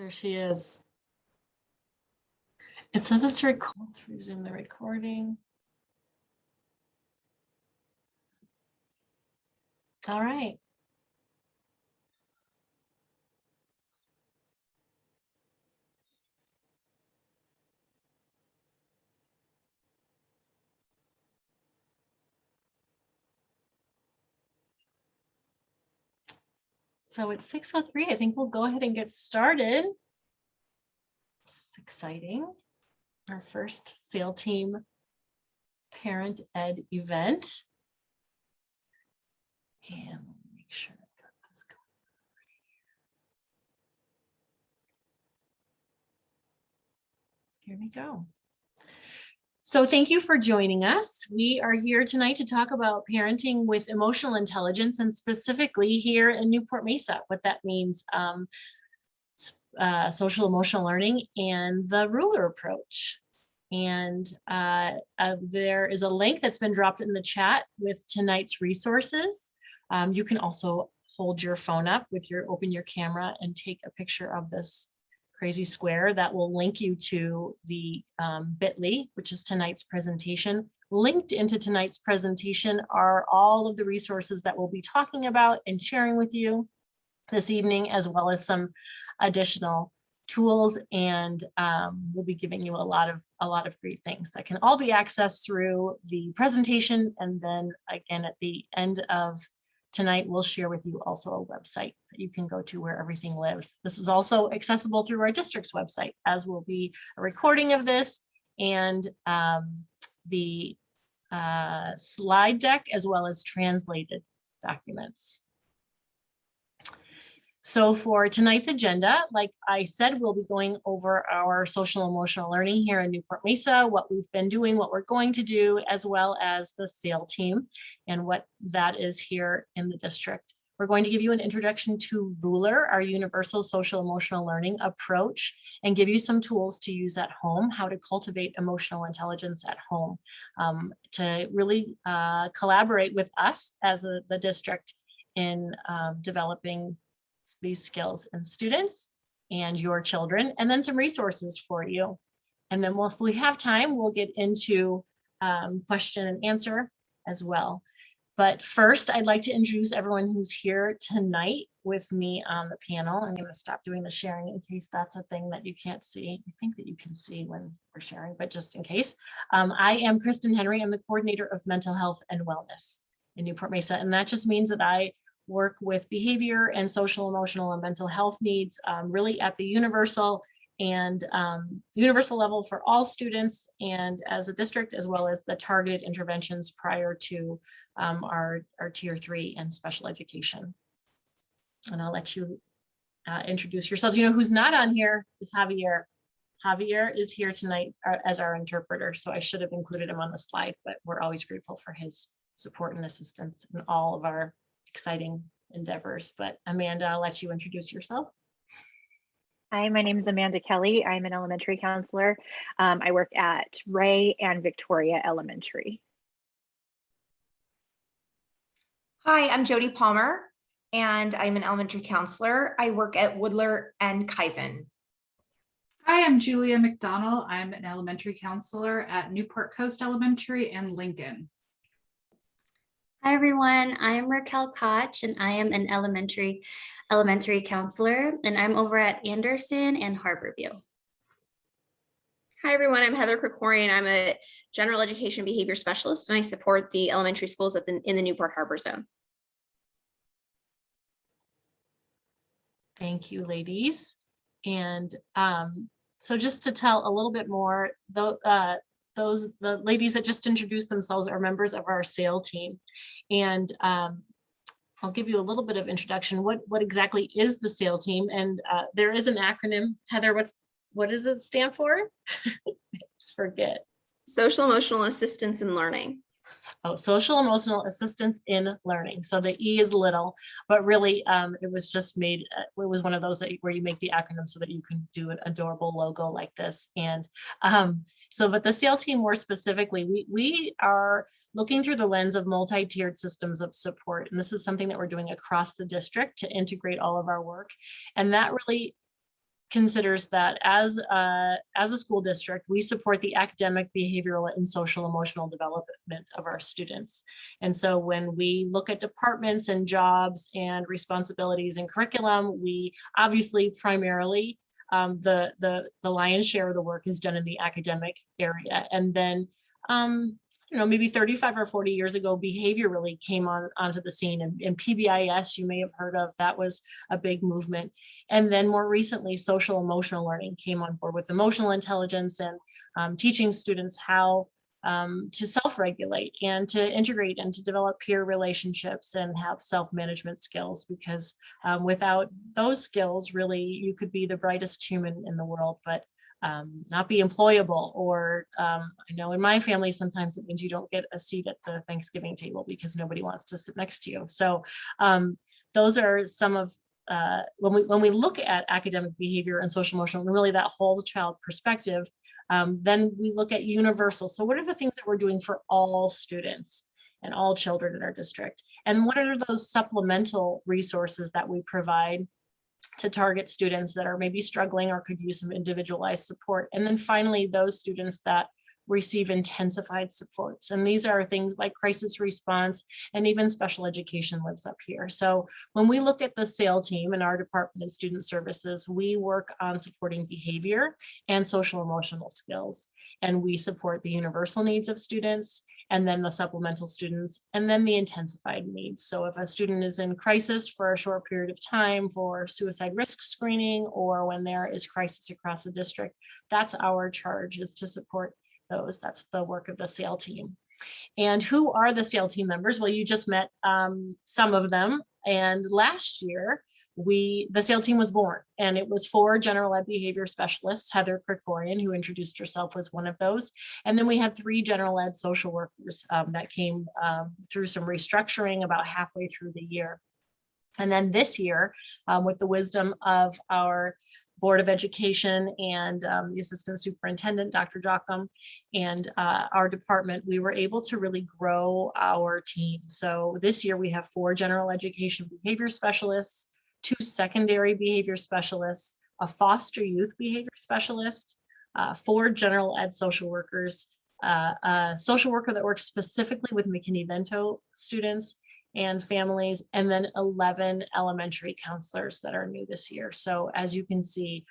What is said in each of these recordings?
There she is. It says it's recording. Let's resume the recording. All right. So it's 6:03. I think we'll go ahead and get started. It's exciting. Our first SAIL team parent ed event. And make sure I've got this going right here. Here we go. So thank you for joining us. We are here tonight to talk about parenting with emotional intelligence, and specifically here in Newport-Mesa, what that means, social emotional learning and the ruler approach. And there is a link that's been dropped in the chat with tonight's resources. You can also hold your phone up open your camera and take a picture of this crazy square that will link you to the bit.ly, which is tonight's presentation. Linked into tonight's presentation are all of the resources that we'll be talking about and sharing with you this evening, as well as some additional tools, and we'll be giving you a lot of great things that can all be accessed through the presentation. And then again, at the end of tonight, we'll share with you also a website that you can go to where everything lives. This is also accessible through our district's website, as will be a recording of this and the slide deck, as well as translated documents. So for tonight's agenda, like I said, we'll be going over our social emotional learning here in Newport-Mesa, what we've been doing, what we're going to do, as well as the SAIL team and what that is here in the district. We're going to give you an introduction to Ruler, our universal social emotional learning approach, and give you some tools to use at home, how to cultivate emotional intelligence at home, to really collaborate with us as the district in developing these skills in students and your children, and then some resources for you. And then if we have time, we'll get into question and answer as well. But first, I'd like to introduce everyone who's here tonight with me on the panel. I'm going to stop doing the sharing in case that's a thing that you can't see. I think that you can see when we're sharing, but just in case. I am Kristen Henry. I'm the coordinator of mental health and wellness in Newport-Mesa, and that just means that I work with behavior and social, emotional, and mental health needs really at the universal level for all students, and as a district, as well as the targeted interventions prior to our tier 3 and special education. And I'll let you introduce yourselves. You know who's not on here is Javier. Javier is here tonight as our interpreter, so I should have included him on the slide, but we're always grateful for his support and assistance in all of our exciting endeavors. But Amanda, I'll let you introduce yourself. Hi, my name is Amanda Kelly. I'm an elementary counselor. I work at Ray and Victoria Elementary. Hi, I'm Jody Palmer, and I'm an elementary counselor. I work at Woodler and Kaizen. Hi, I'm Julia McDonald. I'm an elementary counselor at Newport Coast Elementary and Lincoln. Hi everyone, I'm Raquel Koch and I am an elementary counselor, and I'm over at Anderson and Harborview. Hi everyone, I'm Heather Krikorian. I'm a general education behavior specialist and I support the elementary schools in the Newport Harbor zone. Thank you, ladies. And so just to tell a little bit more, the ladies that just introduced themselves are members of our SAIL team. And I'll give you a little bit of introduction. What exactly is the SAIL team? And there is an acronym. Heather, what does it stand for? Just forget. Social emotional assistance in learning. Oh, social emotional assistance in learning. So the E is little, but really it was just made, it was one of those where you make the acronym so that you can do an adorable logo like this. And but the SAIL team more specifically, we are looking through the lens of multi-tiered systems of support. And this is something that we're doing across the district to integrate all of our work. And that really considers that as a school district, we support the academic, behavioral, and social emotional development of our students. And so when we look at departments and jobs and responsibilities and curriculum, we obviously primarily the lion's share of the work is done in the academic area. And then maybe 35 or 40 years ago, behavior really came onto the scene, and PBIS, you may have heard of, that was a big movement. And then more recently, social emotional learning came on board with emotional intelligence and teaching students how to self-regulate and to integrate and to develop peer relationships and have self-management skills, because without those skills, really, you could be the brightest human in the world, but not be employable. Or I know in my family, sometimes it means you don't get a seat at the Thanksgiving table because nobody wants to sit next to you. So those are some of when we look at academic behavior and social emotional, and really that whole child perspective, then we look at universal. So what are the things that we're doing for all students and all children in our district? And what are those supplemental resources that we provide to target students that are maybe struggling or could use some individualized support? And then finally, those students that receive intensified supports. And these are things like crisis response, and even special education lives up here. So when we look at the SAIL team in our Department of Student Services, we work on supporting behavior and social emotional skills. And we support the universal needs of students, and then the supplemental students, and then the intensified needs. So if a student is in crisis for a short period of time for suicide risk screening, or when there is crisis across the district, that's our charge, is to support those. That's the work of the SAIL team. And who are the SAIL team members? Well, you just met some of them. And last year, the SAIL team was born, and it was 4 general ed behavior specialists. Heather Krikorian, who introduced herself, was one of those. And then we had 3 general ed social workers that came through some restructuring about halfway through the year. And then this year, with the wisdom of our Board of Education and the Assistant Superintendent, Dr. Jocham, and our department, we were able to really grow our team. So this year we have 4 general education behavior specialists, 2 secondary behavior specialists, a foster youth behavior specialist, 4 general ed social workers, a social worker that works specifically with McKinney-Vento students and families, and then 11 elementary counselors that are new this year. So as you can see,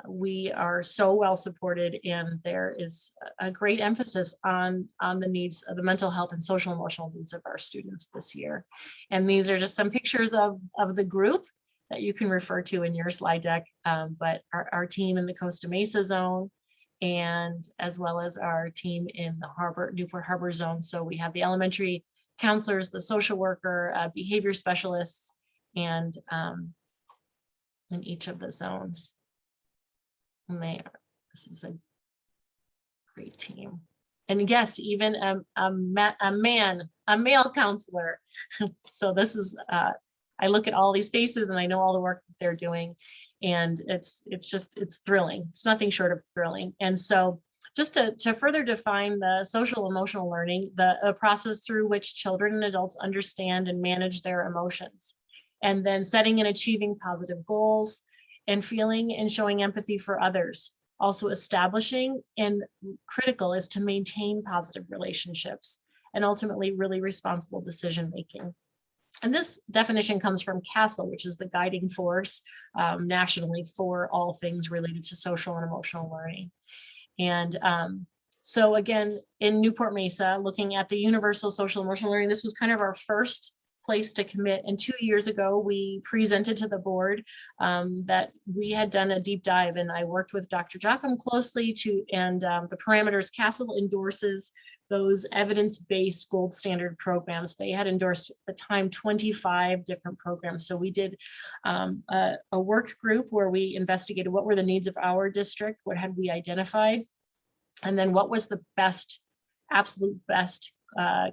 we are so well supported, and there is a great emphasis on the needs of the mental health and social emotional needs of our students this year. And these are just some pictures of the group that you can refer to in your slide deck, but our team in the Costa Mesa zone, and as well as our team in the Newport Harbor zone. So we have the elementary counselors, the social worker, behavior specialists, and in each of the zones. And this is a great team. And yes, even a male counselor. So this is, I look at all these faces and I know all the work that they're doing, and it's thrilling. It's nothing short of thrilling. And so just to further define the social emotional learning, the process through which children and adults understand and manage their emotions, and then setting and achieving positive goals, and feeling and showing empathy for others. Also establishing, and critical is to maintain positive relationships, and ultimately really responsible decision making. And this definition comes from CASEL, which is the guiding force nationally for all things related to social and emotional learning. And so again, in Newport-Mesa, looking at the universal social emotional learning, this was kind of our first place to commit. And 2 years ago, we presented to the board that we had done a deep dive, and I worked with Dr. Jocham closely and the parameters. CASEL endorses those evidence-based gold standard programs. They had endorsed at the time 25 different programs. So we did a work group where we investigated what were the needs of our district, what had we identified, and then what was the best, absolute best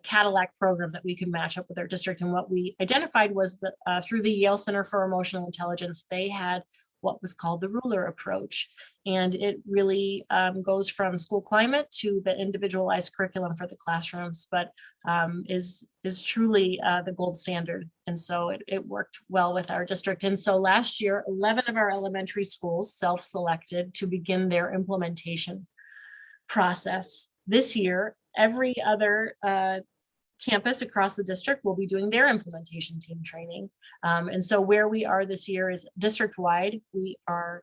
Cadillac program that we could match up with our district. And what we identified was that through the Yale Center for Emotional Intelligence, they had what was called the ruler approach. And it really goes from school climate to the individualized curriculum for the classrooms, but is truly the gold standard. And so it worked well with our district. And so last year, 11 of our elementary schools self-selected to begin their implementation process. This year, every other campus across the district will be doing their implementation team training. And so where we are this year is district-wide. We are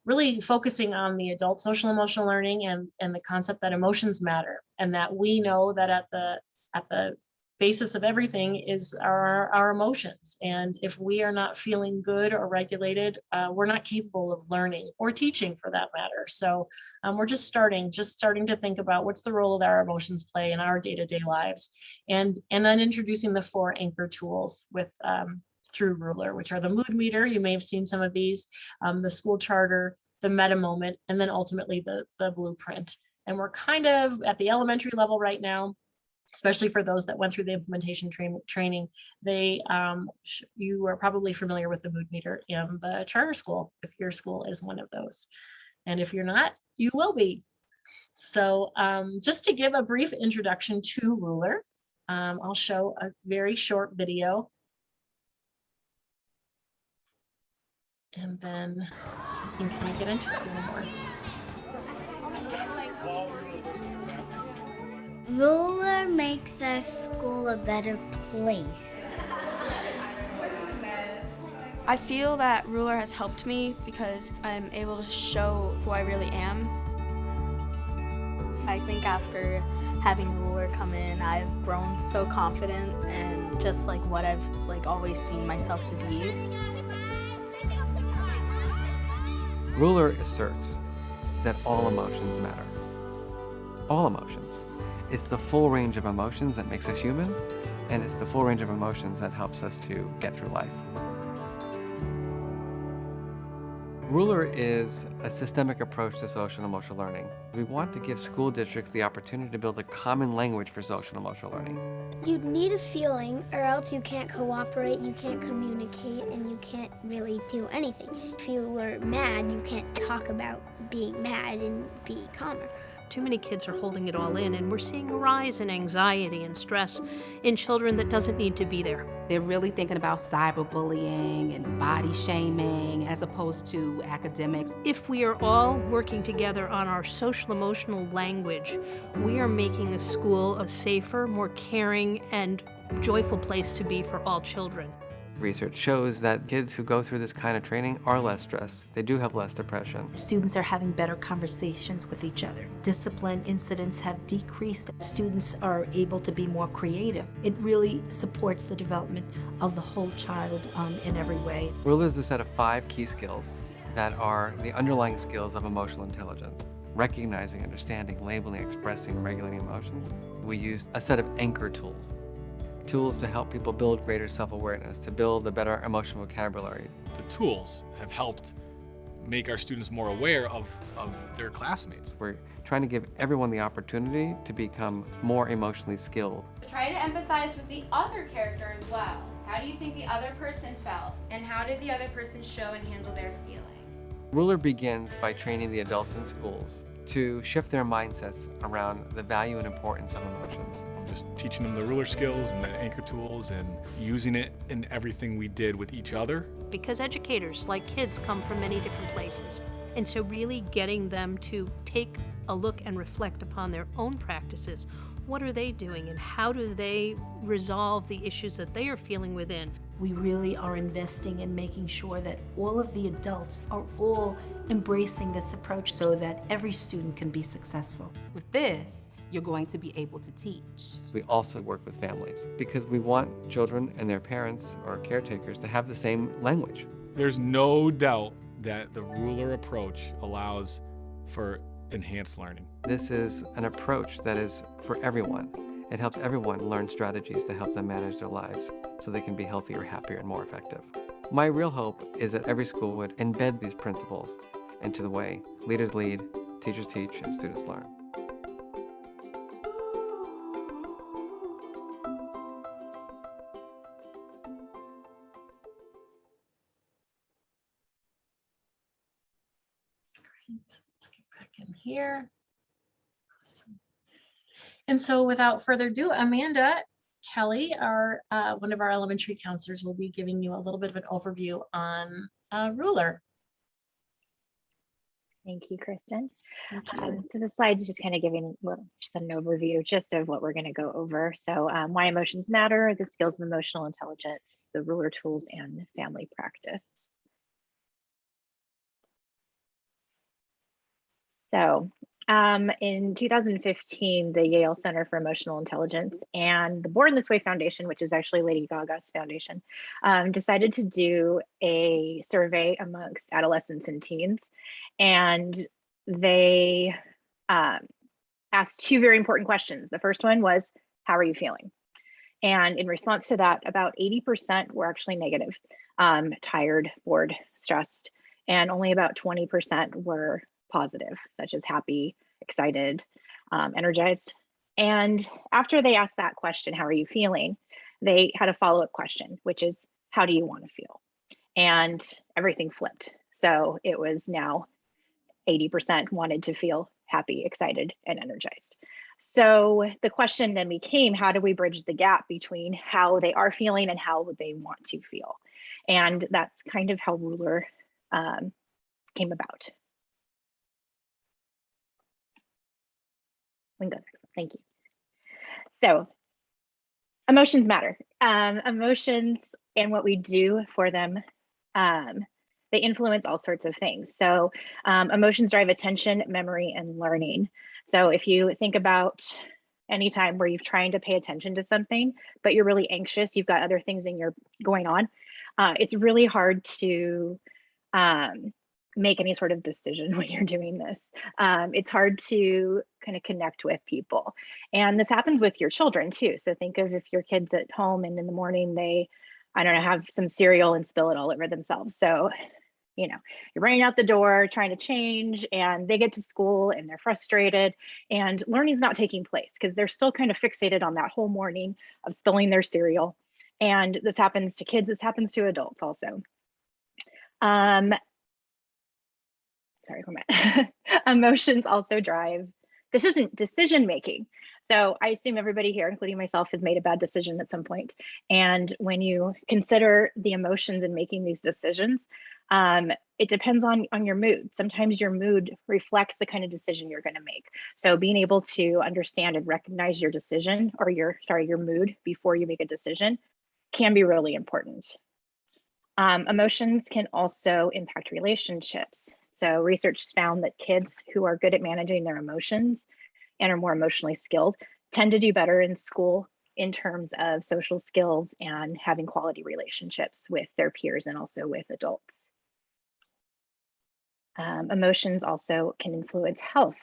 really focusing on the adult social emotional learning and the concept that emotions matter, and that we know that at the basis of everything is our emotions. And if we are not feeling good or regulated, we're not capable of learning or teaching for that matter. So we're just starting to think about what's the role that our emotions play in our day-to-day lives, and then introducing the 4 anchor tools with through Ruler, which are the mood meter. You may have seen some of these, the school charter, the meta moment, and then ultimately the blueprint. And we're kind of at the elementary level right now, especially for those that went through the implementation training. You are probably familiar with the mood meter in the charter school, if your school is one of those. And if you're not, you will be. So just to give a brief introduction to Ruler, I'll show a very short video. And then we can kind of get into it a little more. Ruler makes our school a better place. I feel that Ruler has helped me because I'm able to show who I really am. I think after having Ruler come in, I've grown so confident and just like what I've always seen myself to be. Ruler asserts that all emotions matter. All emotions. It's the full range of emotions that makes us human, and it's the full range of emotions that helps us to get through life. Ruler is a systemic approach to social and emotional learning. We want to give school districts the opportunity to build a common language for social and emotional learning. You need a feeling, or else you can't cooperate, you can't communicate, and you can't really do anything. If you were mad, you can't talk about being mad and be calmer. Too many kids are holding it all in, and we're seeing a rise in anxiety and stress in children that doesn't need to be there. They're really thinking about cyberbullying and body shaming as opposed to academics. If we are all working together on our social emotional language, we are making the school a safer, more caring, and joyful place to be for all children. Research shows that kids who go through this kind of training are less stressed. They do have less depression. Students are having better conversations with each other. Discipline incidents have decreased. Students are able to be more creative. It really supports the development of the whole child in every way. Ruler is a set of 5 key skills that are the underlying skills of emotional intelligence. Recognizing, understanding, labeling, expressing, regulating emotions. We use a set of anchor tools. Tools to help people build greater self-awareness, to build a better emotional vocabulary. The tools have helped make our students more aware of their classmates. We're trying to give everyone the opportunity to become more emotionally skilled. Try to empathize with the other character as well. How do you think the other person felt? And how did the other person show and handle their feelings? Ruler begins by training the adults in schools to shift their mindsets around the value and importance of emotions. Just teaching them the ruler skills and the anchor tools and using it in everything we did with each other. Because educators, like kids, come from many different places. And so really getting them to take a look and reflect upon their own practices. What are they doing and how do they resolve the issues that they are feeling within? We really are investing in making sure that all of the adults are all embracing this approach so that every student can be successful. With this, you're going to be able to teach. We also work with families because we want children and their parents or caretakers to have the same language. There's no doubt that the ruler approach allows for enhanced learning. This is an approach that is for everyone. It helps everyone learn strategies to help them manage their lives so they can be healthier, happier, and more effective. My real hope is that every school would embed these principles into the way leaders lead, teachers teach, and students learn. Let's get back in here. Awesome. And so without further ado, Amanda Kelly, our one of our elementary counselors, will be giving you a little bit of an overview on ruler. Thank you, Kristen. Thank you. So the slide's just kind of giving just an overview just of what we're going to go over. So why emotions matter, the skills of emotional intelligence, the ruler tools, and family practice. So in 2015, the Yale Center for Emotional Intelligence and the Born This Way Foundation, which is actually Lady Gaga's foundation, decided to do a survey amongst adolescents and teens. And they asked two very important questions. The first one was, how are you feeling? And in response to that, about 80% were actually negative, tired, bored, stressed, and only about 20% were positive, such as happy, excited, energized. And after they asked that question, how are you feeling? They had a follow-up question, which is, how do you want to feel? And everything flipped. So it was now 80% wanted to feel happy, excited, and energized. So the question then became, how do we bridge the gap between how they are feeling and how they want to feel? And that's kind of how Ruler came about. We can go next. Thank you. So emotions matter. Emotions and what we do for them, they influence all sorts of things. So emotions drive attention, memory, and learning. So if you think about any time where you're trying to pay attention to something, but you're really anxious, you've got other things going on, it's really hard to make any sort of decision when you're doing this. It's hard to kind of connect with people. And this happens with your children too. So think of if your kid's at home and in the morning they, I don't know, have some cereal and spill it all over themselves. So, you know, you're running out the door, trying to change, and they get to school and they're frustrated and learning's not taking place because they're still kind of fixated on that whole morning of spilling their cereal. And this happens to kids, this happens to adults also. Sorry, emotions also drive decision making. So I assume everybody here, including myself, has made a bad decision at some point. And when you consider the emotions in making these decisions, it depends on your mood. Sometimes your mood reflects the kind of decision you're going to make. So being able to understand and recognize your decision or your mood before you make a decision can be really important. Emotions can also impact relationships. So research found that kids who are good at managing their emotions and are more emotionally skilled tend to do better in school in terms of social skills and having quality relationships with their peers and also with adults. Emotions also can influence health.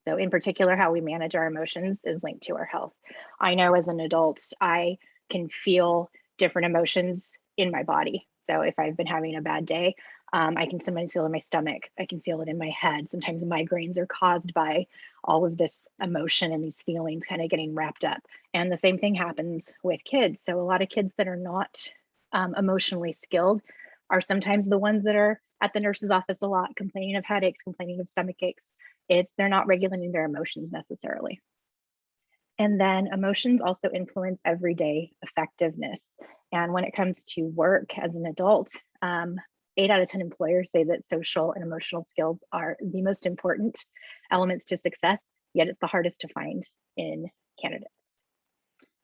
So in particular, how we manage our emotions is linked to our health. I know as an adult, I can feel different emotions in my body. So if I've been having a bad day, I can sometimes feel it in my stomach. I can feel it in my head. Sometimes migraines are caused by all of this emotion and these feelings kind of getting wrapped up. And the same thing happens with kids. So a lot of kids that are not emotionally skilled are sometimes the ones that are at the nurse's office a lot, complaining of headaches, complaining of stomach aches. They're not regulating their emotions necessarily. And then emotions also influence everyday effectiveness. And when it comes to work as an adult, 8 out of 10 employers say that social and emotional skills are the most important elements to success, yet it's the hardest to find in candidates.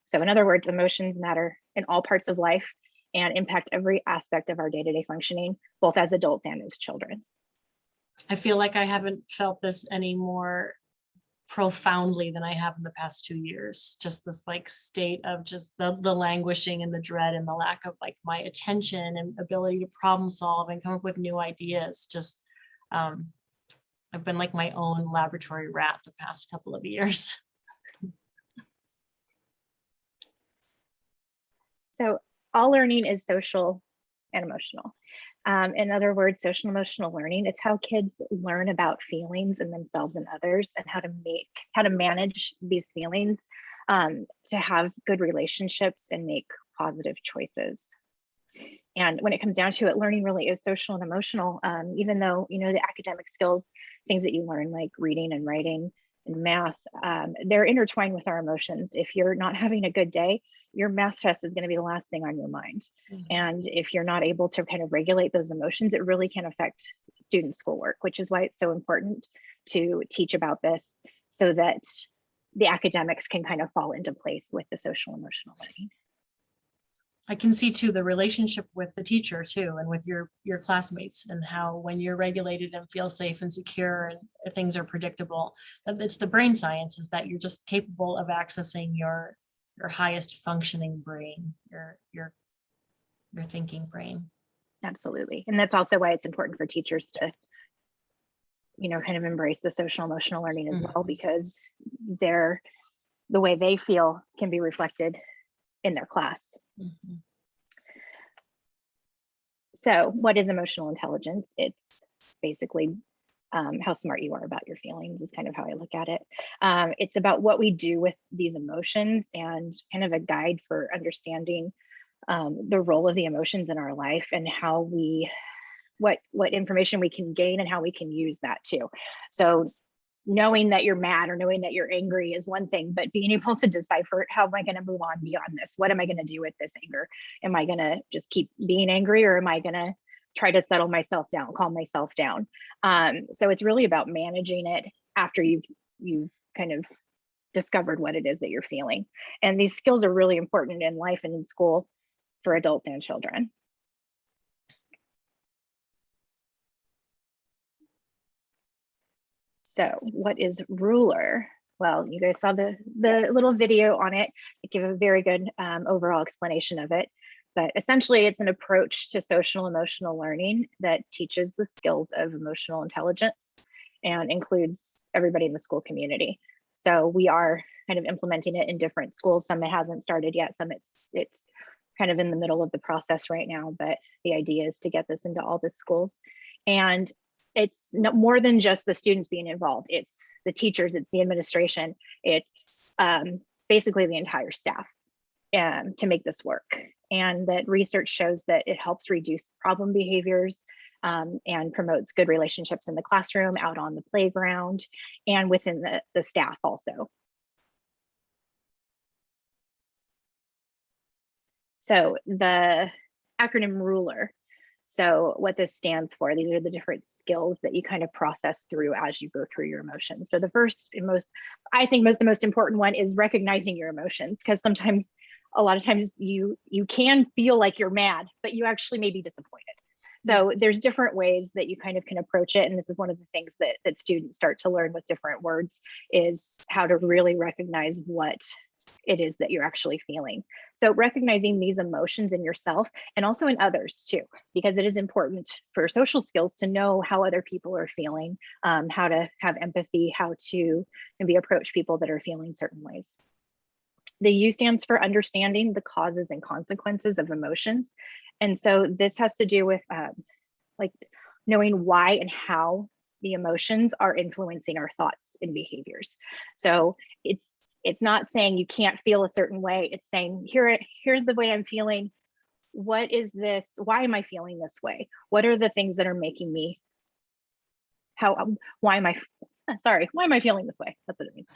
So in other words, emotions matter in all parts of life and impact every aspect of our day-to-day functioning, both as adults and as children. I feel like I haven't felt this any more profoundly than I have in the past 2 years. Just this like state of just the languishing and the dread and the lack of like my attention and ability to problem solve and come up with new ideas. Just I've been like my own laboratory rat the past couple of years. So all learning is social and emotional. In other words, social and emotional learning, it's how kids learn about feelings in themselves and others and how to manage these feelings, to have good relationships and make positive choices. And when it comes down to it, learning really is social and emotional, even though, the academic skills, things that you learn like reading and writing and math, they're intertwined with our emotions. If you're not having a good day, your math test is going to be the last thing on your mind. And if you're not able to kind of regulate those emotions, it really can affect student schoolwork, which is why it's so important to teach about this so that the academics can kind of fall into place with the social emotional learning. I can see too the relationship with the teacher too, and with your classmates, and how when you're regulated and feel safe and secure and things are predictable, that it's the brain science is that you're just capable of accessing your highest functioning brain, your thinking brain. Absolutely. And that's also why it's important for teachers to, kind of embrace the social emotional learning as well, because the way they feel can be reflected in their class. So what is emotional intelligence? It's basically how smart you are about your feelings is kind of how I look at it. It's about what we do with these emotions and kind of a guide for understanding the role of the emotions in our life and how what information we can gain and how we can use that too. So knowing that you're mad or knowing that you're angry is one thing, but being able to decipher, how am I going to move on beyond this? What am I going to do with this anger? Am I going to just keep being angry, or am I going to try to settle myself down, calm myself down? So it's really about managing it after you've kind of discovered what it is that you're feeling. And these skills are really important in life and in school for adults and children. So what is ruler? Well, you guys saw the little video on it. I give a very good overall explanation of it. But essentially, it's an approach to social emotional learning that teaches the skills of emotional intelligence and includes everybody in the school community. So we are kind of implementing it in different schools. Some it hasn't started yet. Some it's kind of in the middle of the process right now. But the idea is to get this into all the schools. And it's not more than just the students being involved. It's the teachers, it's the administration, it's basically the entire staff to make this work. And that research shows that it helps reduce problem behaviors and promotes good relationships in the classroom, out on the playground, and within the staff also. So the acronym RULER. So what this stands for, these are the different skills that you kind of process through as you go through your emotions. So the first and the most important one is recognizing your emotions, because a lot of times you can feel like you're mad, but you actually may be disappointed. So there's different ways that you kind of can approach it. And this is one of the things that students start to learn with different words, is how to really recognize what it is that you're actually feeling. So recognizing these emotions in yourself and also in others too, because it is important for social skills to know how other people are feeling, how to have empathy, how to maybe approach people that are feeling certain ways. The U stands for understanding the causes and consequences of emotions. And so this has to do with like knowing why and how the emotions are influencing our thoughts and behaviors. So it's not saying you can't feel a certain way. It's saying, here's the way I'm feeling. What is this? Why am I feeling this way? What are the things that are making me, why am I feeling this way? That's what it means.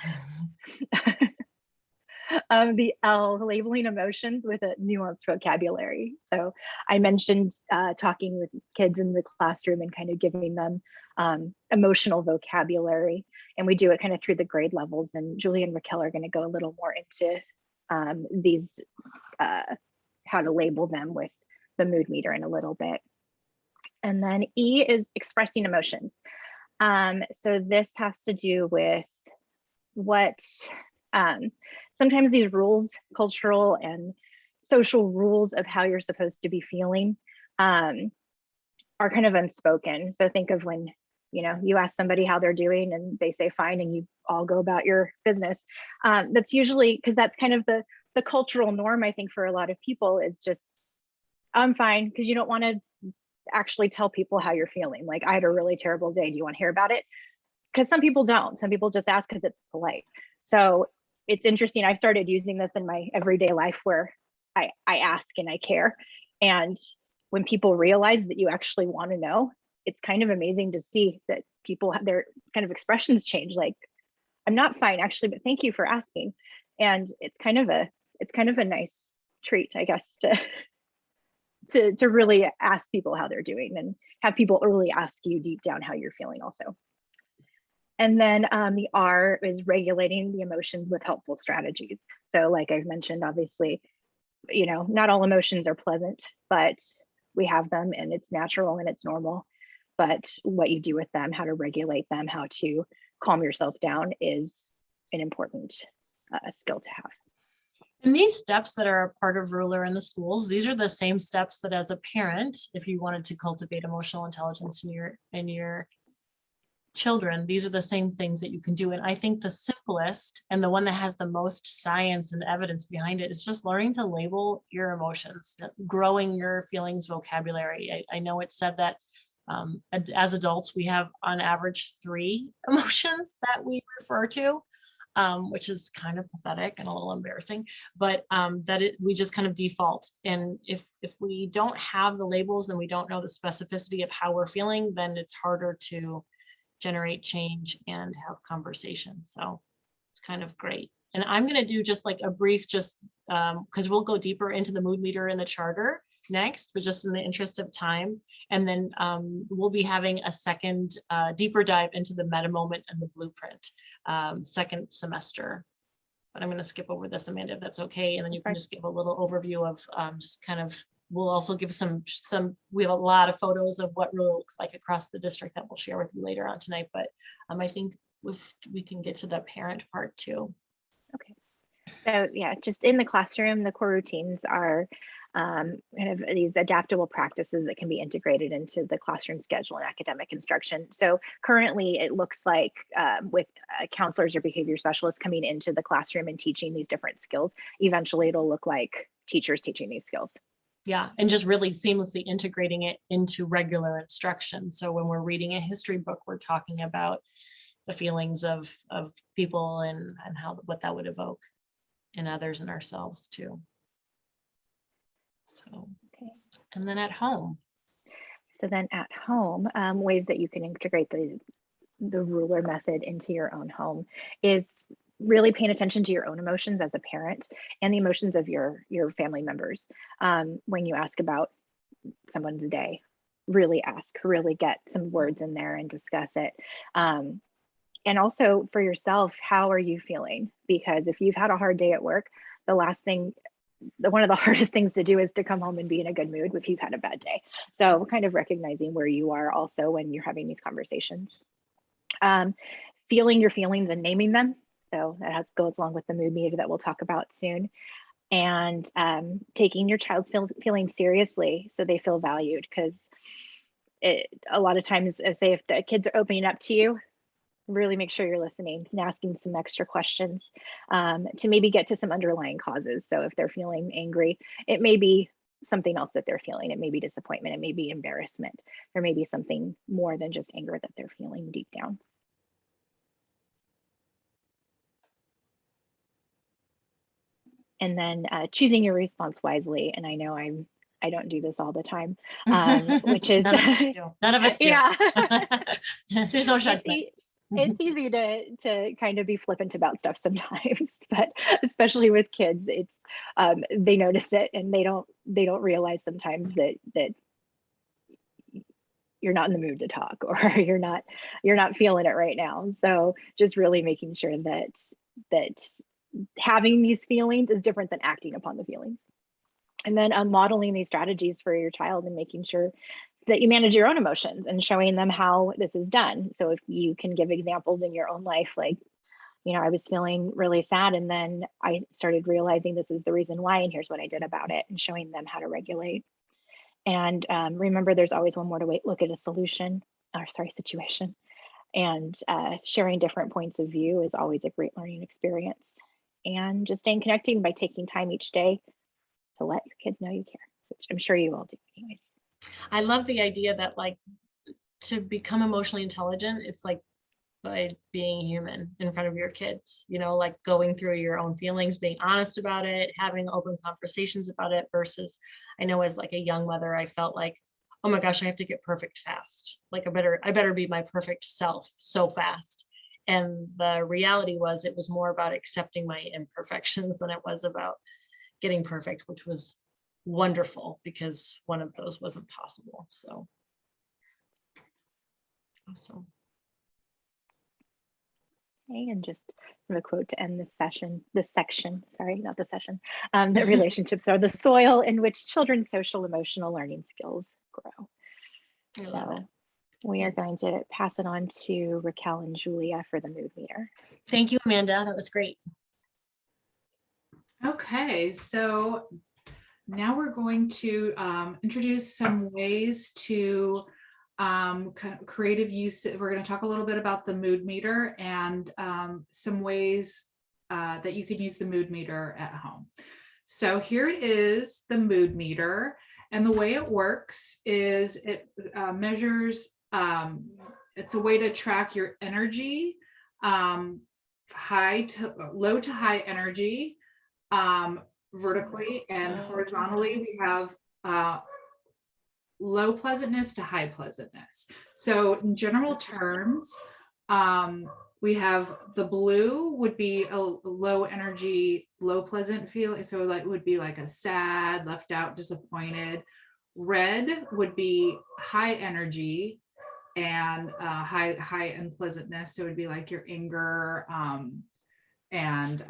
The L, labeling emotions with a nuanced vocabulary. So I mentioned talking with kids in the classroom and kind of giving them emotional vocabulary. And we do it kind of through the grade levels. And Julie and Raquel are going to go a little more into these, how to label them with the mood meter in a little bit. And then E is expressing emotions. So this has to do with what sometimes these rules, cultural and social rules of how you're supposed to be feeling are kind of unspoken. So think of when, you ask somebody how they're doing and they say fine, and you all go about your business. That's usually because that's kind of the cultural norm, I think, for a lot of people, is just, I'm fine, because you don't want to actually tell people how you're feeling. Like, I had a really terrible day. Do you want to hear about it? Because some people don't. Some people just ask because it's polite. So it's interesting. I've started using this in my everyday life where I ask and I care. And when people realize that you actually want to know, it's kind of amazing to see that people have their kind of expressions change. Like, I'm not fine actually, but thank you for asking. And it's kind of a nice treat, I guess, to really ask people how they're doing and have people really ask you deep down how you're feeling also. And then the R is regulating the emotions with helpful strategies. So like I've mentioned, obviously, not all emotions are pleasant, but we have them and it's natural and it's normal. But what you do with them, how to regulate them, how to calm yourself down is an important skill to have. And these steps that are a part of Ruler in the schools, these are the same steps that as a parent, if you wanted to cultivate emotional intelligence in your children, these are the same things that you can do. And I think the simplest and the one that has the most science and evidence behind it is just learning to label your emotions, growing your feelings vocabulary. I know it said that as adults, we have on average 3 emotions that we refer to, which is kind of pathetic and a little embarrassing, but we just kind of default. And if we don't have the labels and we don't know the specificity of how we're feeling, then it's harder to generate change and have conversations. So it's kind of great. And I'm going to do just like a brief, because we'll go deeper into the mood meter and the charter next, but just in the interest of time. And then we'll be having a second deeper dive into the meta moment and the blueprint second semester. But I'm going to skip over this, Amanda, if that's okay. And then you can just give a little overview of just kind of, we'll also give some, we have a lot of photos of what Ruler looks like across the district that we'll share with you later on tonight. But I think we can get to the parent part too. Okay. So yeah, just in the classroom, the core routines are kind of these adaptable practices that can be integrated into the classroom schedule and academic instruction. So currently it looks like with counselors or behavior specialists coming into the classroom and teaching these different skills, eventually it'll look like teachers teaching these skills. Yeah, and just really seamlessly integrating it into regular instruction. So when we're reading a history book, we're talking about the feelings of people and what that would evoke in others and ourselves too. So, okay. And then at home. So then at home, ways that you can integrate the Ruler method into your own home is really paying attention to your own emotions as a parent and the emotions of your family members. When you ask about someone's day, really get some words in there and discuss it. And also for yourself, how are you feeling? Because if you've had a hard day at work, one of the hardest things to do is to come home and be in a good mood if you've had a bad day. So kind of recognizing where you are also when you're having these conversations. Feeling your feelings and naming them. So that goes along with the mood meter that we'll talk about soon. And taking your child's feelings seriously so they feel valued. Because a lot of times, say if the kids are opening up to you, really make sure you're listening and asking some extra questions to maybe get to some underlying causes. So if they're feeling angry, it may be something else that they're feeling. It may be disappointment, it may be embarrassment. There may be something more than just anger that they're feeling deep down. And then choosing your response wisely. And I know I don't do this all the time, which is none of us do. Yeah. There's no judgment. It's easy to kind of be flippant about stuff sometimes, but especially with kids, it's they notice it and they don't realize sometimes that you're not in the mood to talk or you're not feeling it right now. So just really making sure that having these feelings is different than acting upon the feelings. And then modeling these strategies for your child and making sure that you manage your own emotions and showing them how this is done. So if you can give examples in your own life, like, I was feeling really sad and then I started realizing this is the reason why, and here's what I did about it, and showing them how to regulate. And remember, there's always one more to look at a situation. And sharing different points of view is always a great learning experience. And just staying connecting by taking time each day to let your kids know you care, which I'm sure you all do anyways. I love the idea that, like, to become emotionally intelligent, it's like by being human in front of your kids, you know, like going through your own feelings, being honest about it, having open conversations about it versus, I know as like a young mother, I felt like, oh my gosh, I have to get perfect fast. Like I better be my perfect self so fast. And the reality was it was more about accepting my imperfections than it was about getting perfect, which was wonderful because one of those wasn't possible. So awesome. Okay, and just a quote to end this section, sorry, not the session, that relationships are the soil in which children's social emotional learning skills grow. I love it. We are going to pass it on to Raquel and Julia for the mood meter. Thank you, Amanda. That was great. Okay, so now we're going to introduce some ways to kind of creative use. We're going to talk a little bit about the mood meter and some ways that you can use the mood meter at home. So here it is, the mood meter. And the way it works is it measures, it's a way to track your energy, low to high energy, vertically, and horizontally we have low pleasantness to high pleasantness. So in general terms, we have the blue would be a low energy, low pleasant feeling. So like would be like a sad, left out, disappointed. Red would be high energy and high unpleasantness. So it would be like your anger and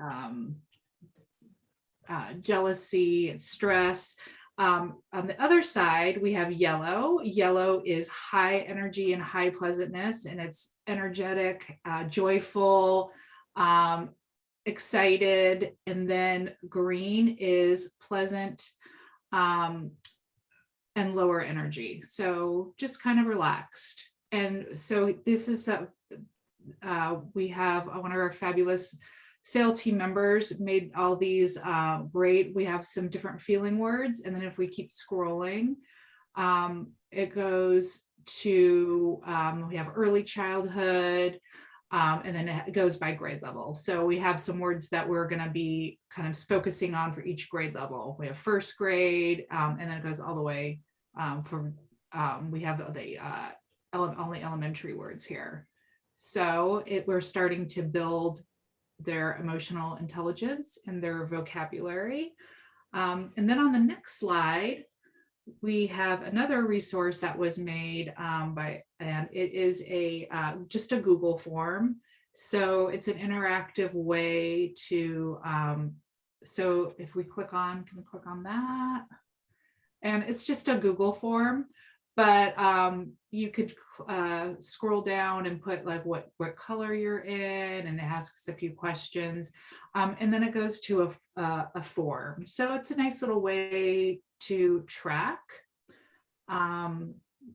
jealousy and stress. On the other side, we have yellow. Yellow is high energy and high pleasantness, and it's energetic, joyful, excited. And then green is pleasant and lower energy. So just kind of relaxed. And so this is, we have one of our fabulous SAIL team members made all these great, we have some different feeling words. And then if we keep scrolling, it goes to, we have early childhood, and then it goes by grade level. So we have some words that we're gonna be kind of focusing on for each grade level. We have first grade, and then it goes all the way we have only elementary words here. So we're starting to build their emotional intelligence and their vocabulary. And then on the next slide, we have another resource that was made and it is just a Google form. So it's an interactive way to, so if we click on, can we click on that? And it's just a Google form, but you could scroll down and put like what color you're in, and it asks a few questions, and then it goes to a form. So it's a nice little way to track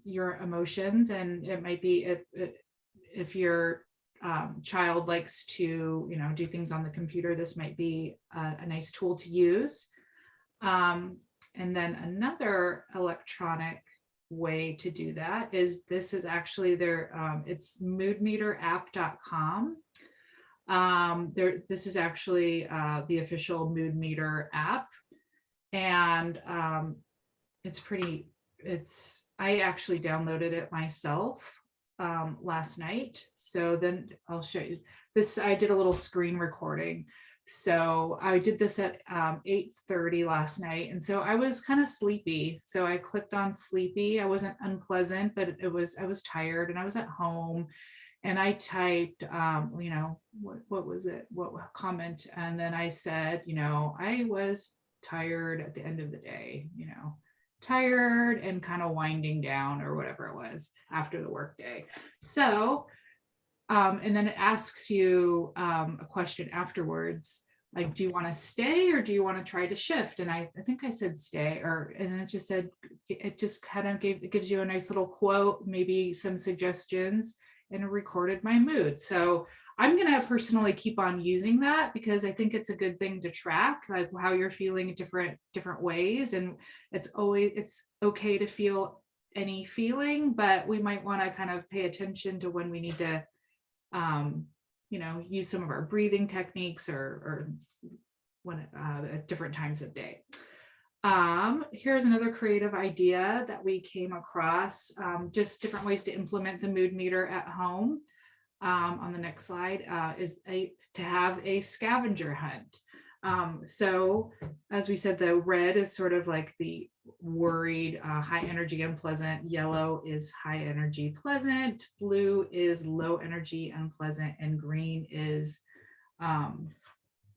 your emotions, and it might be if your child likes to do things on the computer, this might be a nice tool to use. And then another electronic way to do that is this is actually their it's moodmeterapp.com. This is actually the official mood meter app, and I actually downloaded it myself last night. So then I'll show you this. I did a little screen recording. So I did this at 8:30 last night. And so I was kind of sleepy. So I clicked on sleepy. I wasn't unpleasant, but I was tired and I was at home, and I typed, what was it? What comment? And then I said, I was tired at the end of the day, tired and kind of winding down or whatever it was after the workday. So and then it asks you a question afterwards, like, do you want to stay or do you want to try to shift? And I think I said stay, and then it just said, it just kind of gives you a nice little quote, maybe some suggestions, and it recorded my mood. So I'm going to personally keep on using that because I think it's a good thing to track, like how you're feeling in different ways. And it's okay to feel any feeling, but we might want to kind of pay attention to when we need to use some of our breathing techniques or when at different times of day. Here's another creative idea that we came across, just different ways to implement the mood meter at home. On the next slide is to have a scavenger hunt. So as we said, the red is sort of like the worried, high energy, unpleasant. Yellow is high energy, pleasant. Blue is low energy, unpleasant. And green is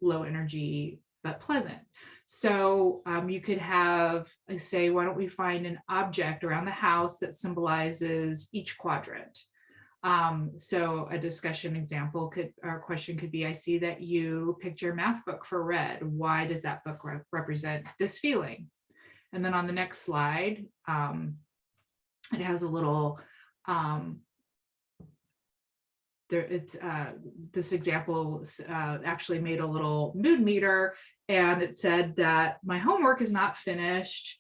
low energy, but pleasant. So you could have, say, why don't we find an object around the house that symbolizes each quadrant? So a discussion example or question could be, I see that you picked your math book for red. Why does that book represent this feeling? And then on the next slide, it has a little, this example actually made a little mood meter, and it said that my homework is not finished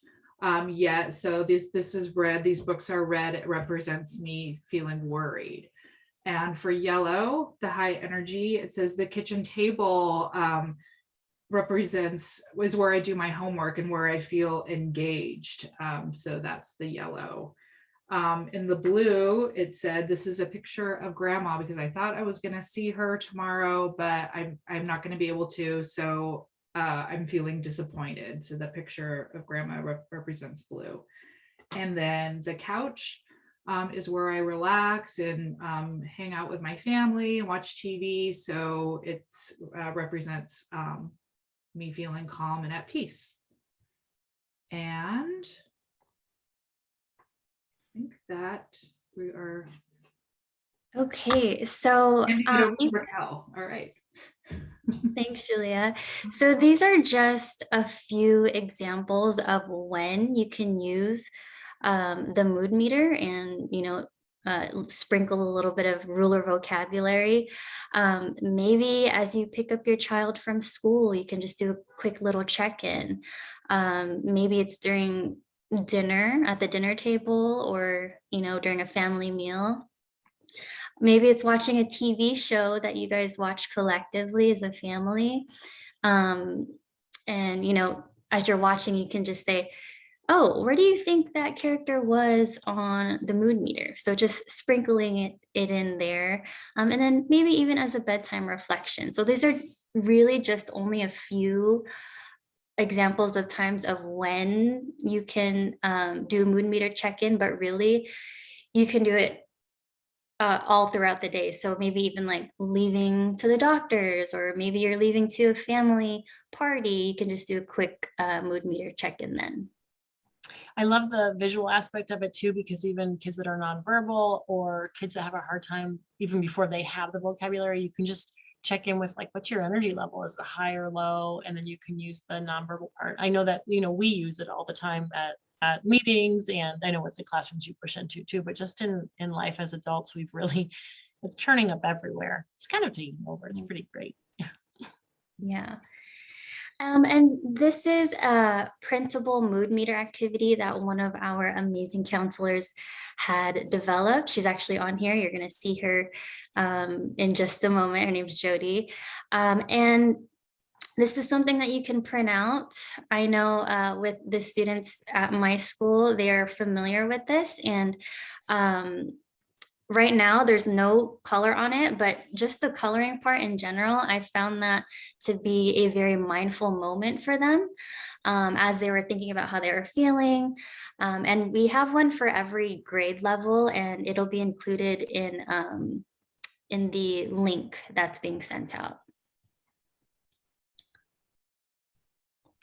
yet. So this is red. These books are red. It represents me feeling worried. And for yellow, the high energy, it says the kitchen table is where I do my homework and where I feel engaged. So that's the yellow. In the blue, it said, this is a picture of grandma because I thought I was going to see her tomorrow, but I'm not going to be able to. So I'm feeling disappointed. So the picture of grandma represents blue. And then the couch is where I relax and hang out with my family and watch TV. So it represents me feeling calm and at peace. And I think that we are. Okay, so Raquel. All right. Thanks, Julia. So these are just a few examples of when you can use the mood meter and, sprinkle a little bit of ruler vocabulary. Maybe as you pick up your child from school, you can just do a quick little check-in. Maybe it's during dinner at the dinner table or, during a family meal. Maybe it's watching a TV show that you guys watch collectively as a family. And, as you're watching, you can just say, oh, where do you think that character was on the mood meter? So just sprinkling it in there. And then maybe even as a bedtime reflection. So these are really just only a few examples of times of when you can do a mood meter check-in, but really you can do it all throughout the day. So maybe even like leaving to the doctor's, or maybe you're leaving to a family party, you can just do a quick mood meter check-in then. I love the visual aspect of it too, because even kids that are nonverbal or kids that have a hard time, even before they have the vocabulary, you can just check in with like, what's your energy level? Is it high or low? And then you can use the nonverbal part. I know that, we use it all the time at meetings, and I know with the classrooms you push into too, but just in life as adults, it's turning up everywhere. It's kind of taking over. It's pretty great. Yeah. And this is a printable mood meter activity that one of our amazing counselors had developed. She's actually on here. You're going to see her in just a moment. Her name's Jody. And this is something that you can print out. I know with the students at my school, they are familiar with this. And right now there's no color on it, but just the coloring part in general, I found that to be a very mindful moment for them as they were thinking about how they were feeling. And we have one for every grade level, and it'll be included in the link that's being sent out.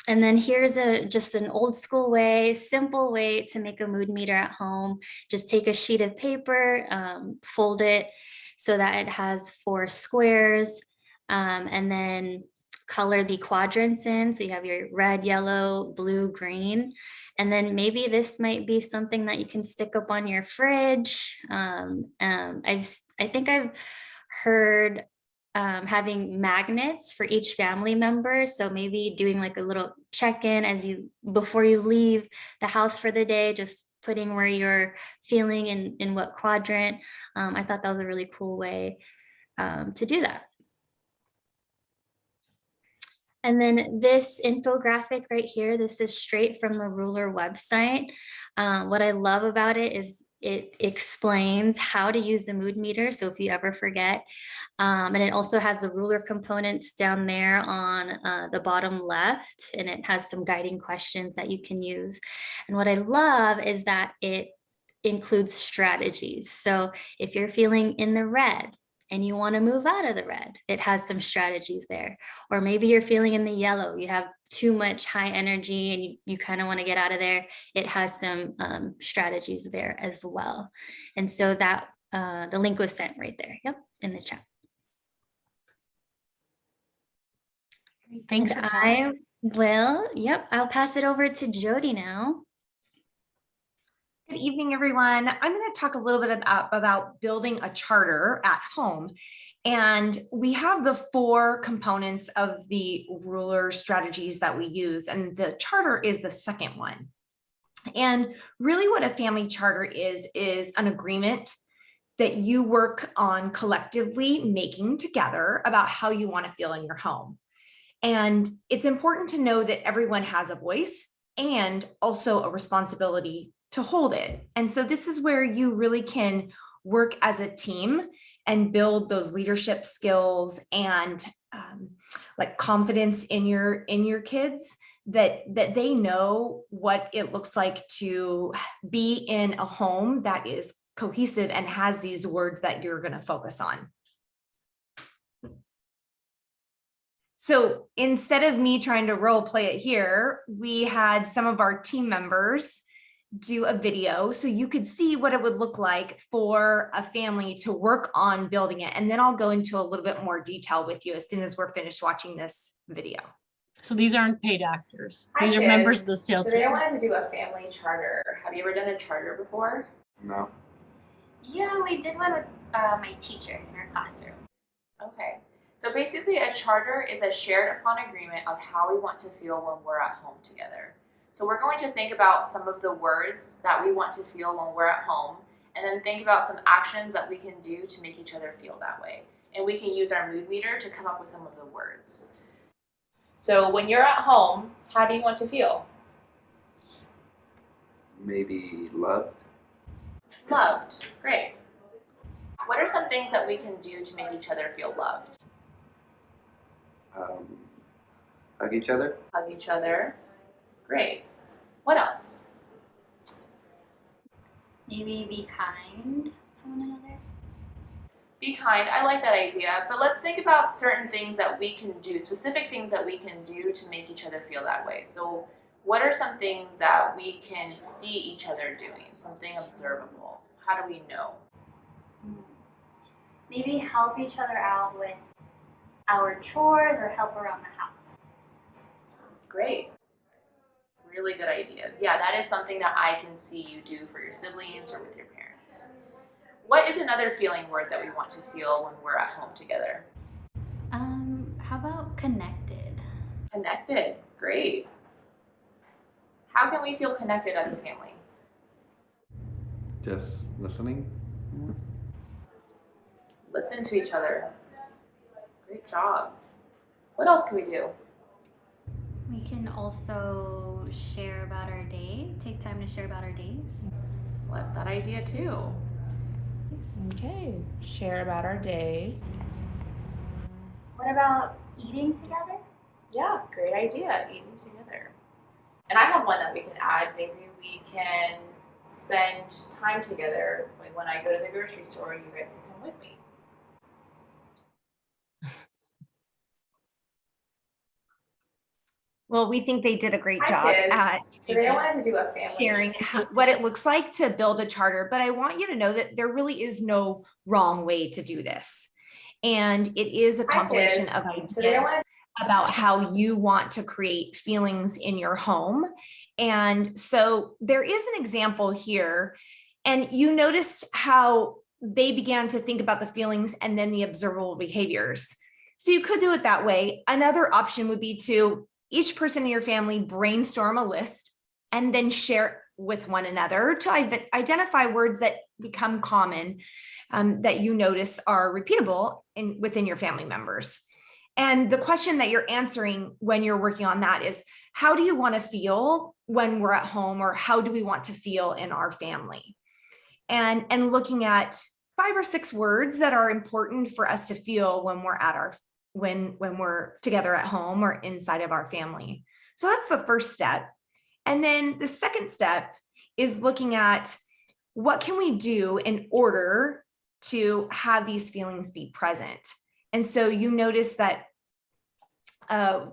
And then here's just an old school way, simple way to make a mood meter at home. Just take a sheet of paper, fold it so that it has 4 squares, and then color the quadrants in. So you have your red, yellow, blue, green. And then maybe this might be something that you can stick up on your fridge. I think I've heard having magnets for each family member. So maybe doing like a little check-in before you leave the house for the day, just putting where you're feeling in what quadrant. I thought that was a really cool way to do that. And then this infographic right here, this is straight from the Ruler website. What I love about it is it explains how to use the mood meter. So if you ever forget, and it also has the Ruler components down there on the bottom left, and it has some guiding questions that you can use. And what I love is that it includes strategies. So if you're feeling in the red, and you want to move out of the red, it has some strategies there. Or maybe you're feeling in the yellow, you have too much high energy and you kind of want to get out of there. It has some strategies there as well. And so that the link was sent right there. Yep, in the chat. Thanks. I will. Yep, I'll pass it over to Jody now. Good evening, everyone. I'm going to talk a little bit about building a charter at home. And we have the 4 components of the Ruler strategies that we use, and the charter is the second one. And really what a family charter is an agreement that you work on collectively making together about how you want to feel in your home. And it's important to know that everyone has a voice and also a responsibility to hold it. And so this is where you really can work as a team and build those leadership skills and like confidence in your kids, that they know what it looks like to be in a home that is cohesive and has these words that you're going to focus on. So instead of me trying to role play it here, we had some of our team members do a video so you could see what it would look like for a family to work on building it. And then I'll go into a little bit more detail with you as soon as we're finished watching this video. So these aren't paid actors. These are members of the SEAL team. Today I wanted to do a family charter. Have you ever done a charter before? No. Yeah, we did one with my teacher in our classroom. Okay. So basically a charter is a shared upon agreement of how we want to feel when we're at home together. So we're going to think about some of the words that we want to feel when we're at home, and then think about some actions that we can do to make each other feel that way. And we can use our mood meter to come up with some of the words. So when you're at home, how do you want to feel? Maybe loved. Loved. Great. What are some things that we can do to make each other feel loved? Hug each other. Hug each other. Great. What else? Maybe be kind to one another. Be kind. I like that idea. But let's think about certain things that we can do, specific things that we can do to make each other feel that way. So what are some things that we can see each other doing? Something observable. How do we know? Maybe help each other out with our chores or help around the house. Great. Really good ideas. Yeah, that is something that I can see you do for your siblings or with your parents. What is another feeling word that we want to feel when we're at home together? How about connected? Connected. Great. How can we feel connected as a family? Just listening. Listen to each other. Great job. What else can we do? We can also share about our day, take time to share about our days. Love that idea too. Okay, share about our days. What about eating together? Yeah, great idea, eating together. And I have one that we can add. Maybe we can spend time together. Like when I go to the grocery store, you guys can come with me. Well, we think they did a great job Hi, kids. at Today I wanted to do a family sharing what it looks like to build a charter, but I want you to know that there really is no wrong way to do this. And it is a compilation of ideas about how you want to create feelings in your home. And so there is an example here, and you noticed how they began to think about the feelings and then the observable behaviors. So you could do it that way. Another option would be to each person in your family brainstorm a list and then share it with one another to identify words that become common that you notice are repeatable within your family members. And the question that you're answering when you're working on that is, how do you want to feel when we're at home, or how do we want to feel in our family? And looking at 5 or 6 words that are important for us to feel when we're at our when we're together at home or inside of our family. So that's the first step. And then the second step is looking at what can we do in order to have these feelings be present. And so you notice that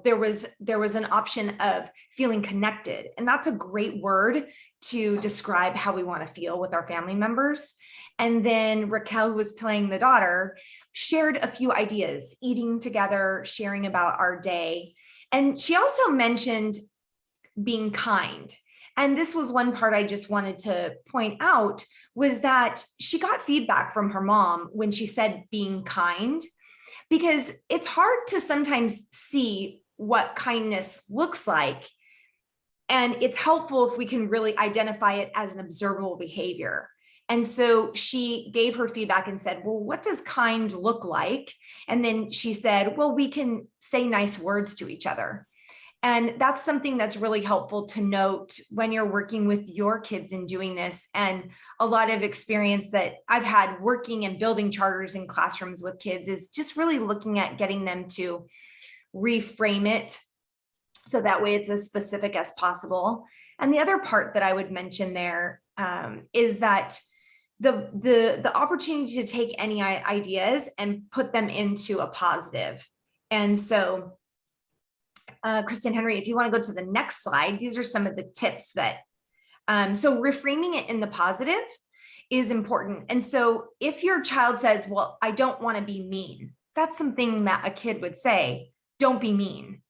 there was an option of feeling connected, and that's a great word to describe how we want to feel with our family members. And then Raquel, who was playing the daughter, shared a few ideas, eating together, sharing about our day. And she also mentioned being kind. And this was one part I just wanted to point out, was that she got feedback from her mom when she said being kind, because it's hard to sometimes see what kindness looks like. And it's helpful if we can really identify it as an observable behavior. And so she gave her feedback and said, well, what does kind look like? And then she said, well, we can say nice words to each other. And that's something that's really helpful to note when you're working with your kids in doing this. And a lot of experience that I've had working and building charters in classrooms with kids is just really looking at getting them to reframe it so that way it's as specific as possible. And the other part that I would mention there is that the opportunity to take any ideas and put them into a positive. And so Kristen Henry, if you want to go to the next slide, these are some of the tips that, so reframing it in the positive is important. And so if your child says, well, I don't want to be mean, that's something that a kid would say, don't be mean.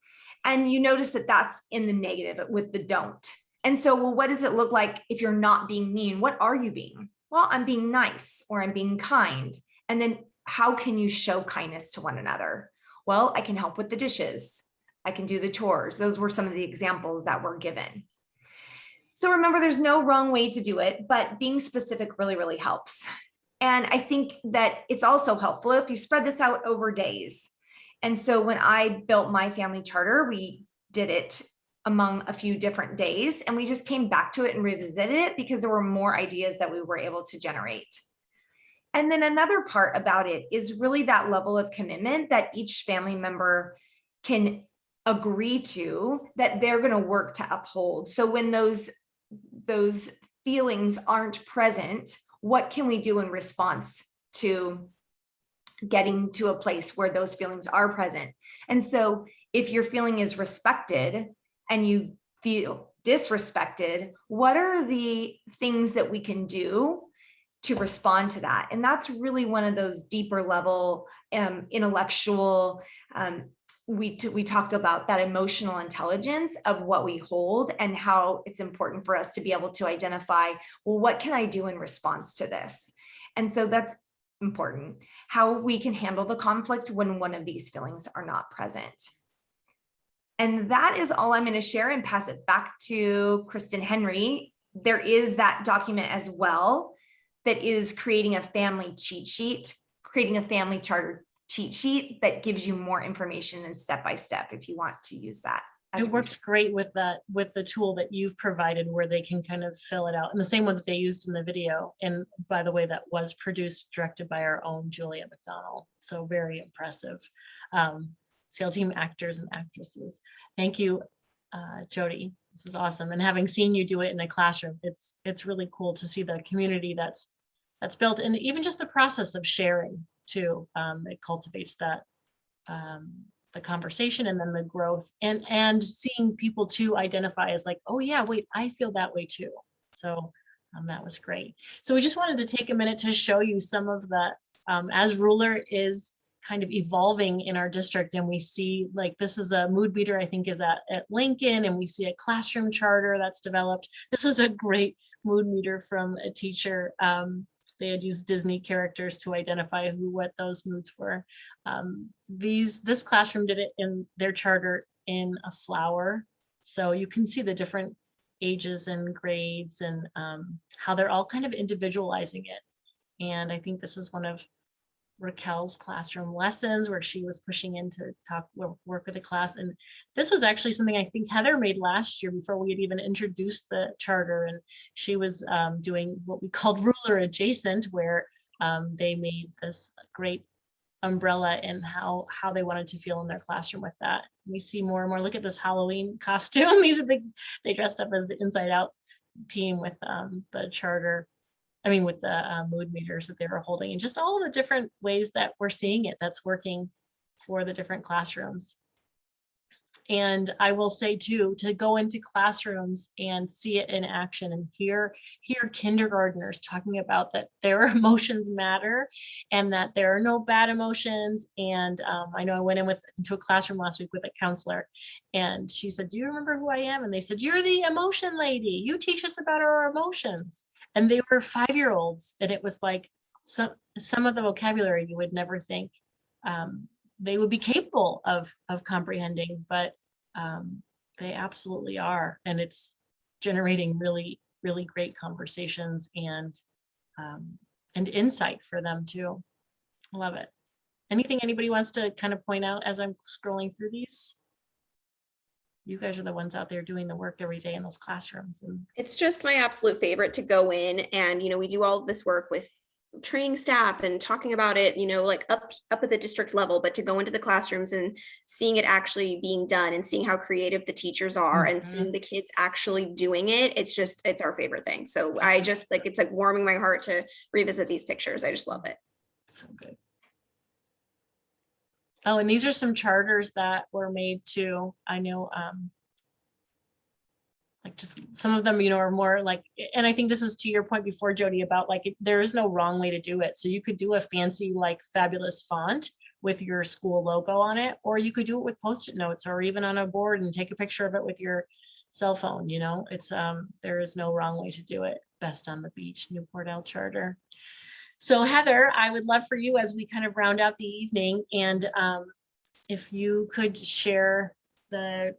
And you notice that that's in the negative with the don't. And so, well, what does it look like if you're not being mean? What are you being? Well, I'm being nice, or I'm being kind. And then how can you show kindness to one another? Well, I can help with the dishes. I can do the chores. Those were some of the examples that were given. So remember, there's no wrong way to do it, but being specific really, really helps. And I think that it's also helpful if you spread this out over days. And so when I built my family charter, we did it among a few different days, and we just came back to it and revisited it because there were more ideas that we were able to generate. And then another part about it is really that level of commitment that each family member can agree to, that they're going to work to uphold. So when those feelings aren't present, what can we do in response to getting to a place where those feelings are present? And so if your feeling is respected and you feel disrespected, what are the things that we can do to respond to that? And that's really one of those deeper level intellectual, we talked about that emotional intelligence of what we hold and how it's important for us to be able to identify, well, what can I do in response to this? And so that's important, how we can handle the conflict when one of these feelings are not present. And that is all I'm going to share and pass it back to Kristen Henry. There is that document as well that is creating a family cheat sheet, creating a family charter cheat sheet that gives you more information and step-by-step if you want to use that. It works great with that, with the tool that you've provided where they can kind of fill it out, and the same one that they used in the video. And by the way, that was produced, directed by our own Julia McDonald. So very impressive. SEAL team actors and actresses. Thank you, Jody. This is awesome. And having seen you do it in a classroom, it's really cool to see the community that's built, and even just the process of sharing too. It cultivates that the conversation and then the growth, and seeing people too identify as like, oh yeah, wait, I feel that way too. So that was great. So we just wanted to take a minute to show you some of the, as Ruler is kind of evolving in our district, and we see like this is a mood meter, I think is at Lincoln, and we see a classroom charter that's developed. This is a great mood meter from a teacher. They had used Disney characters to identify what those moods were. This classroom did it in their charter in a flower. So you can see the different ages and grades and how they're all kind of individualizing it. And I think this is one of Raquel's classroom lessons where she was pushing in to work with the class. And this was actually something I think Heather made last year before we had even introduced the charter. And she was doing what we called ruler adjacent, where they made this great umbrella and how they wanted to feel in their classroom with that. We see more and more. Look at this Halloween costume. These are they dressed up as the Inside Out team with the charter. I mean, with the mood meters that they were holding, and just all the different ways that we're seeing it that's working for the different classrooms. And I will say too, to go into classrooms and see it in action and hear kindergartners talking about that their emotions matter and that there are no bad emotions. And I know I went into a classroom last week with a counselor, and she said, "Do you remember who I am?" And they said, "You're the emotion lady. You teach us about our emotions." And they were 5-year-olds, and it was like some of the vocabulary you would never think they would be capable of comprehending, but they absolutely are. And it's generating really, really great conversations and insight for them too. Love it. Anything anybody wants to kind of point out as I'm scrolling through these? You guys are the ones out there doing the work every day in those classrooms. And it's just my absolute favorite to go in and, we do all of this work with training staff and talking about it, like up at the district level, but to go into the classrooms and seeing it actually being done and seeing how creative the teachers are and seeing the kids actually doing it. It's our favorite thing. So I just it's like warming my heart to revisit these pictures. I just love it. So good. Oh, and these are some charters that were made too. I know, like just some of them, are more like, and I think this is to your point before, Jody, about like, there is no wrong way to do it. So you could do a fancy, like fabulous font with your school logo on it, or you could do it with Post-it notes or even on a board and take a picture of it with your cell phone. It's, there is no wrong way to do it. Best on the beach, Newport L Charter. So Heather, I would love for you as we kind of round out the evening, and if you could share the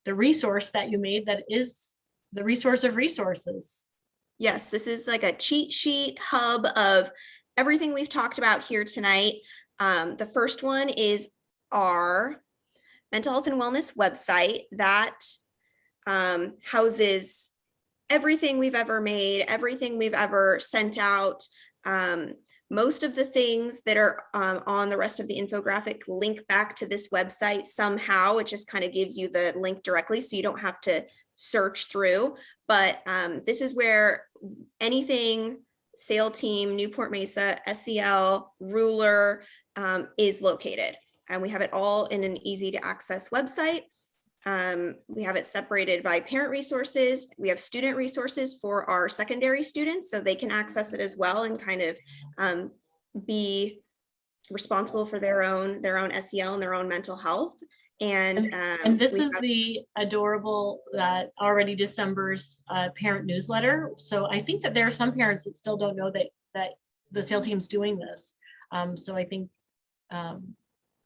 resource that you made that is the resource of resources. Yes, this is like a cheat sheet hub of everything we've talked about here tonight. The first one is our mental health and wellness website that houses everything we've ever made, everything we've ever sent out. Most of the things that are on the rest of the infographic link back to this website somehow. It just kind of gives you the link directly, so you don't have to search through. But this is where anything SAIL team, Newport-Mesa, SEL, Ruler is located. And we have it all in an easy to access website. We have it separated by parent resources. We have student resources for our secondary students, so they can access it as well and kind of be responsible for their own SEL and their own mental health. And this is the adorable already December's parent newsletter. So I think that there are some parents that still don't know that the SAIL team's doing this. So I think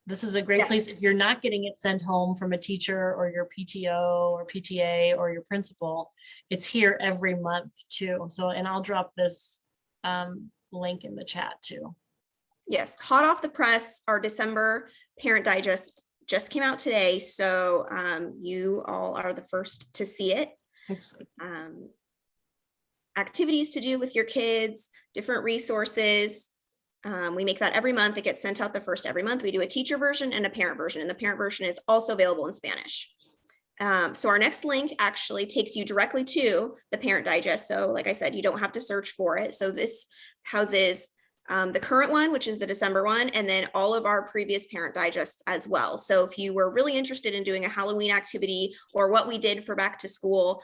this is a great place if you're not getting it sent home from a teacher or your PTO or PTA or your principal. It's here every month too. So, and I'll drop this link in the chat too. Yes, hot off the press, our December Parent Digest just came out today. So you all are the first to see it. Activities to do with your kids, different resources. We make that every month. It gets sent out the first every month. We do a teacher version and a parent version, and the parent version is also available in Spanish. So our next link actually takes you directly to the Parent Digest. So like I said, you don't have to search for it. So this houses the current one, which is the December one, and then all of our previous Parent Digests as well. So if you were really interested in doing a Halloween activity or what we did for back to school,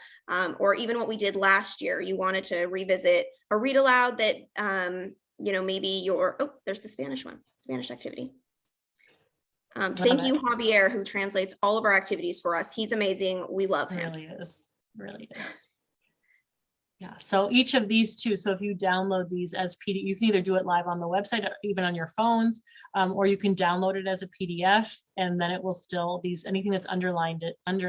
or even what we did last year, you wanted to revisit or read aloud that, maybe there's the Spanish one, Spanish activity. Thank you, Javier, who translates all of our activities for us. He's amazing. We love him. Really is. Yeah, so each of these two, so if you download these as PDF, you can either do it live on the website, or even on your phones, or you can download it as a PDF, and then it will still, anything that's underlined. And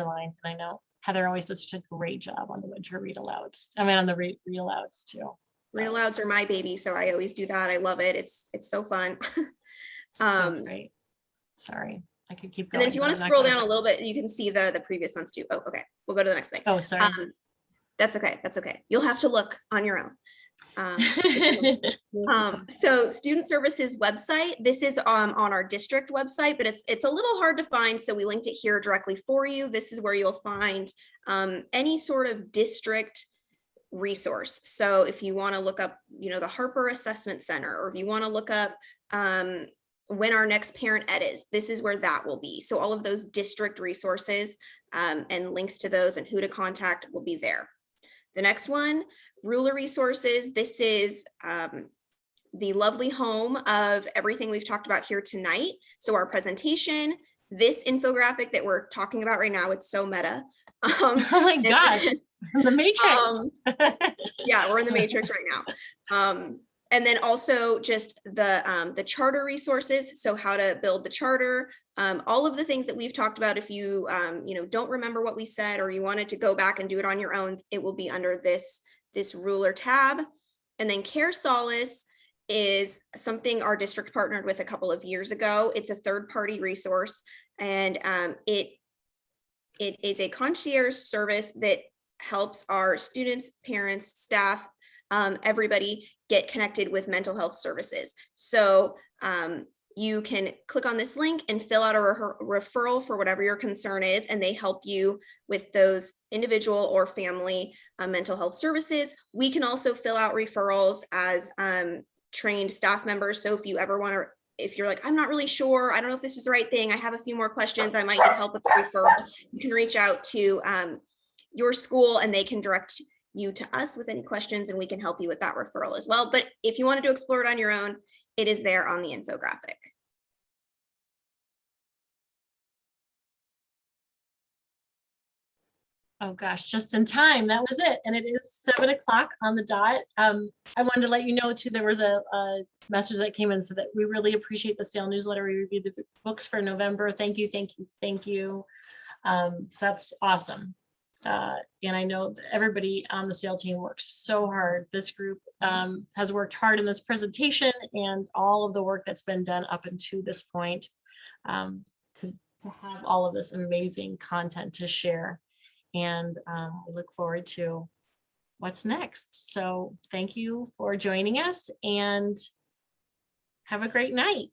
I know Heather always does such a great job on the winter read alouds. I mean, on the read alouds too. Read alouds are my baby, so I always do that. I love it. It's so fun. So great. Sorry, I could keep And going. then if you want to scroll down a little bit, you can see the previous ones too. Oh, okay. We'll go to the next thing. Oh, sorry. That's okay. That's okay. You'll have to look on your own. So student services website, this is on our district website, but it's a little hard to find. So we linked it here directly for you. This is where you'll find any sort of district resource. So if you want to look up, the Harper Assessment Center, or if you want to look up when our next parent ed is, this is where that will be. So all of those district resources and links to those and who to contact will be there. The next one, ruler resources. This is the lovely home of everything we've talked about here tonight. So our presentation, this infographic that we're talking about right now, it's so meta. Oh my gosh, the Matrix. Yeah, we're in the Matrix right now. And then also just the charter resources. So how to build the charter, all of the things that we've talked about. If you don't remember what we said, or you wanted to go back and do it on your own, it will be under this ruler tab. And then Care Solace is something our district partnered with a couple of years ago. It's a third-party resource, and it is a concierge service that helps our students, parents, staff, everybody get connected with mental health services. So you can click on this link and fill out a referral for whatever your concern is, and they help you with those individual or family mental health services. We can also fill out referrals as trained staff members. So if you ever want to, if you're like, I'm not really sure, I don't know if this is the right thing, I have a few more questions, I might need help with the referral, you can reach out to your school and they can direct you to us with any questions, and we can help you with that referral as well. But if you wanted to explore it on your own, it is there on the infographic. Oh gosh, just in time. That was it. And it is 7 o'clock on the dot. I wanted to let you know too, there was a message that came in, so that we really appreciate the sale newsletter. We reviewed the books for November. Thank you, thank you, thank you. That's awesome. And I know that everybody on the sale team works so hard. This group has worked hard in this presentation and all of the work that's been done up until this point to have all of this amazing content to share. And we look forward to what's next. So thank you for joining us, and have a great night.